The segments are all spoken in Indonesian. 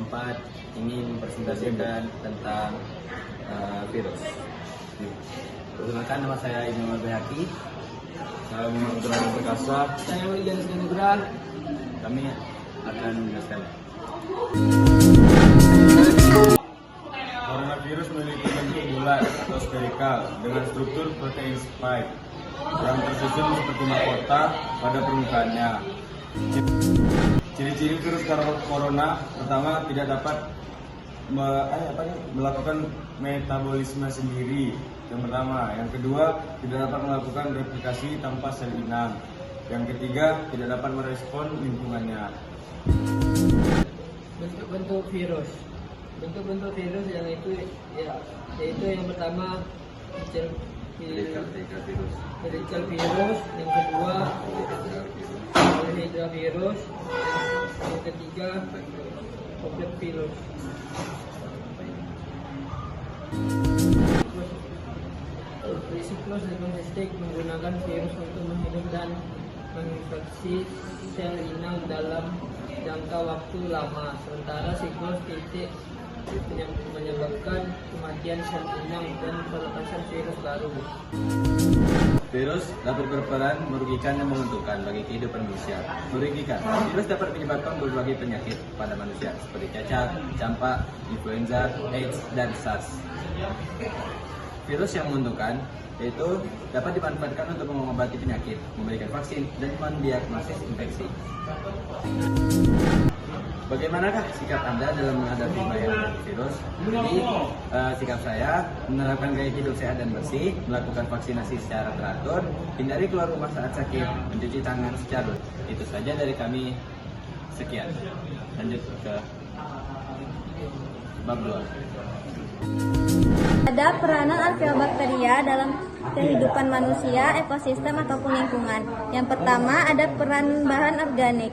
keempat ingin mempresentasikan tentang virus. Perkenalkan, nama saya Imam Al-Bayhaqi. Saya Muhammad Abdurrahman Perkasa. Saya Walidan Nugraha. Kami akan menjelaskan. Coronavirus memiliki bentuk bulat atau spherical dengan struktur protein spike yang tersusun seperti mahkota pada permukaannya. Ciri-ciri virus corona pertama, tidak dapat melakukan metabolisme sendiri. Yang pertama, yang kedua, tidak dapat melakukan replikasi tanpa sel inang. Yang ketiga, tidak dapat merespon lingkungannya. Bentuk-bentuk virus yang yaitu yang pertama Helical virus, yang kedua Hydra virus, yang ketiga Complex virus. Siklus diagnostik menggunakan virus untuk menghidup dan menginfeksi sel inang dalam jangka waktu lama, sementara siklus titik menyebabkan kematian sel inang dan pelepasan virus baru. Virus dapat berperan merugikan dan menguntungkan bagi kehidupan manusia. Merugikan, virus dapat menyebabkan berbagai penyakit pada manusia seperti cacar, campak, influenza, AIDS, dan SARS. Virus yang menguntungkan yaitu dapat dimanfaatkan untuk mengobati penyakit, memberikan vaksin, dan mendiagnosis infeksi. Bagaimanakah sikap Anda dalam menghadapi bahaya virus? Jadi, sikap saya menerapkan gaya hidup sehat dan bersih, melakukan vaksinasi secara teratur, hindari keluar rumah saat sakit, mencuci tangan secara rutin. Itu saja dari kami. Sekian. Lanjut ke bab 2. Ada peranan arkeobakteria dalam kehidupan manusia, ekosistem ataupun lingkungan. Yang pertama, ada peran bahan organik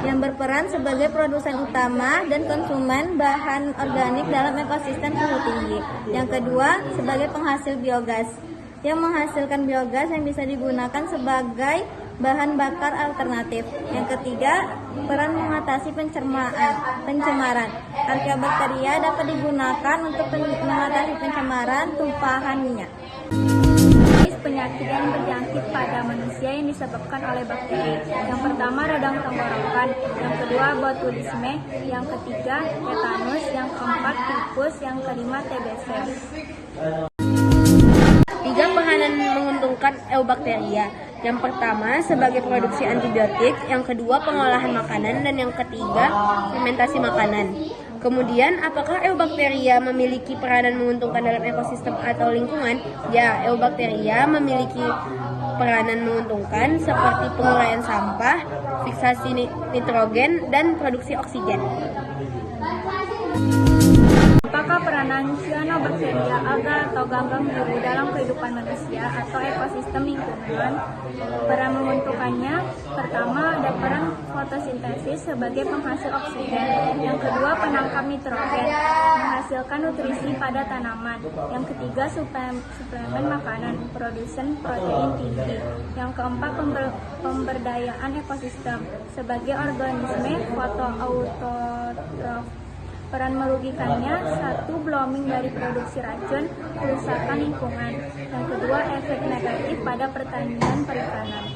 yang berperan sebagai produsen utama dan konsumen bahan organik dalam ekosistem suhu tinggi. Yang kedua, sebagai penghasil biogas yang menghasilkan biogas yang bisa digunakan sebagai bahan bakar alternatif. Yang ketiga, peran mengatasi pencemaran. Arkeobakteria dapat digunakan untuk mengatasi pencemaran tumpahan minyak. Penyakit yang berjangkit pada manusia yang disebabkan oleh bakteri. Yang pertama, radang tenggorokan. Yang kedua, botulisme. Yang ketiga, tetanus. Yang keempat, tipus. Yang kelima, TBC. 3 peranan menguntungkan eubakteria. Yang pertama, sebagai produksi antibiotik. Yang kedua, pengolahan makanan. Dan yang ketiga, fermentasi makanan. Kemudian, apakah eubakteria memiliki peranan menguntungkan dalam ekosistem atau lingkungan? Ya, eubakteria memiliki peranan menguntungkan seperti penguraian sampah, fiksasi nitrogen, dan produksi oksigen. Apakah peranan cyanobacteria, alga atau ganggang biru dalam kehidupan manusia atau ekosistem lingkungan? Peran menguntungkannya, pertama ada peran fotosintesis sebagai penghasil oksigen. Yang kedua, penangkap nitrogen, menghasilkan nutrisi pada tanaman. Yang ketiga, suplemen makanan, produsen protein tinggi. Yang keempat, pemberdayaan ekosistem sebagai organisme fotoautotrof. Peran merugikannya, 1. Blooming dari produksi racun, kerusakan lingkungan. Yang kedua, efek negatif pada pertanian perikanan.